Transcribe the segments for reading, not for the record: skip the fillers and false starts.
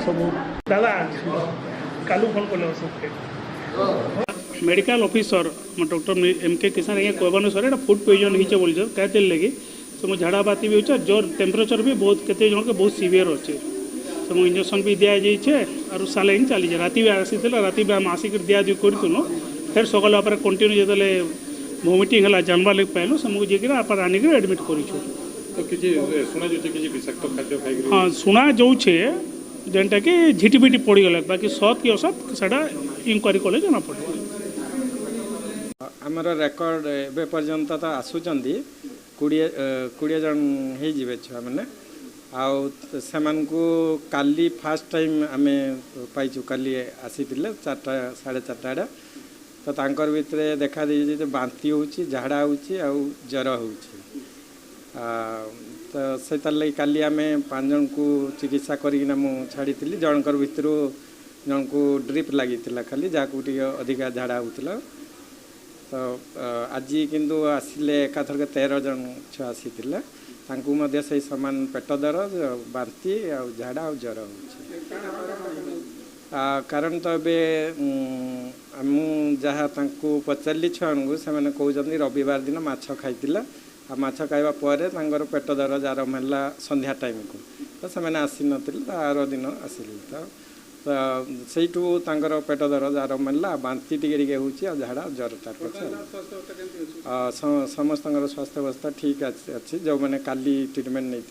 सब दादा कालू फोन कले मेडिकल ऑफिसर डॉक्टर एम के किसान आज्ञा कहबान सर फुड पॉइजन होचे बोल क्या लगे तो मो झाड़ा बाती भी हो जोर टेम्परेचर भी बहुत केते जन के बहुत सीवियर अच्छे तो मो इंजेक्शन भी दिया जाइए और सालाइन चली राति भी आसी राति भी आम आसिक दिया दी करूँ फिर सकाल आप कंटिन्यू जो वोमिटिंग है जानवा लगे पाइलु से मुझे जाकर आप आनिक एडमिट करूँ हाँ शुणा जाऊे जेनटा कि झिटिपिटी पड़गला बाकी सत कि असत से इनक्वारी कले जना पड़े आमर रेकर्ड एवं पर्यंत तो आसुँच 20 जन हो छुआ मैंने आउ काली फास्ट टाइम आम पाइचु काली आसी 4टा 4:30 आड़े तो तांकर भितर देखा दी बांती होची झाड़ा होची आउ ज्वर होची तो से लगी काली आम 5 जन को चिकित्सा करना छाड़ी जनकर भितर जन को ड्रिप लगी खाली जहाँ अधिका झाड़ा होता तो आज किंतु आसिले एकाथरक 13 जन छुआ आसी से सामान पेट दरज बांती आ झाड़ा आ ज्वर हो कारण तो जहाँ पचारि छुआ को से कहते रविवार दिन माछ खाई माछ खाइबा परे पेट दरज आरंभ है संध्या टाइम को तो से आसी नथिले आर दिन आसिले तो सहीठू पेट दरज आरंभ है बांती टिके होची झाड़ा ज्वर तार समस्त स्वास्थ्य अवस्था ठीक अच्छी जो मैंने काली ट्रिटमेंट नहीं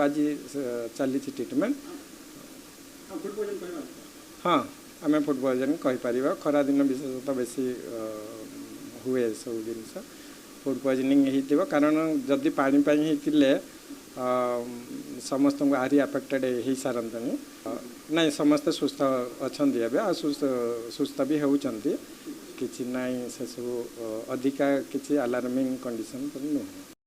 आज चली ट्रिटमेंट हाँ आम फुड पॉइजन कहीपर खरा दिन विशेषतः बेसी हुए सब जिनस फुड पॉइजनिंग हो कारण जदि पानी होते समस्त को आहरी अफेक्टेड हो सारंतनी नहीं समस्ते सुस्थ अच्छा सुस्थ भी होती किसी ना से सब अधिका किसी अलार्मिंग कंडीशन नुह।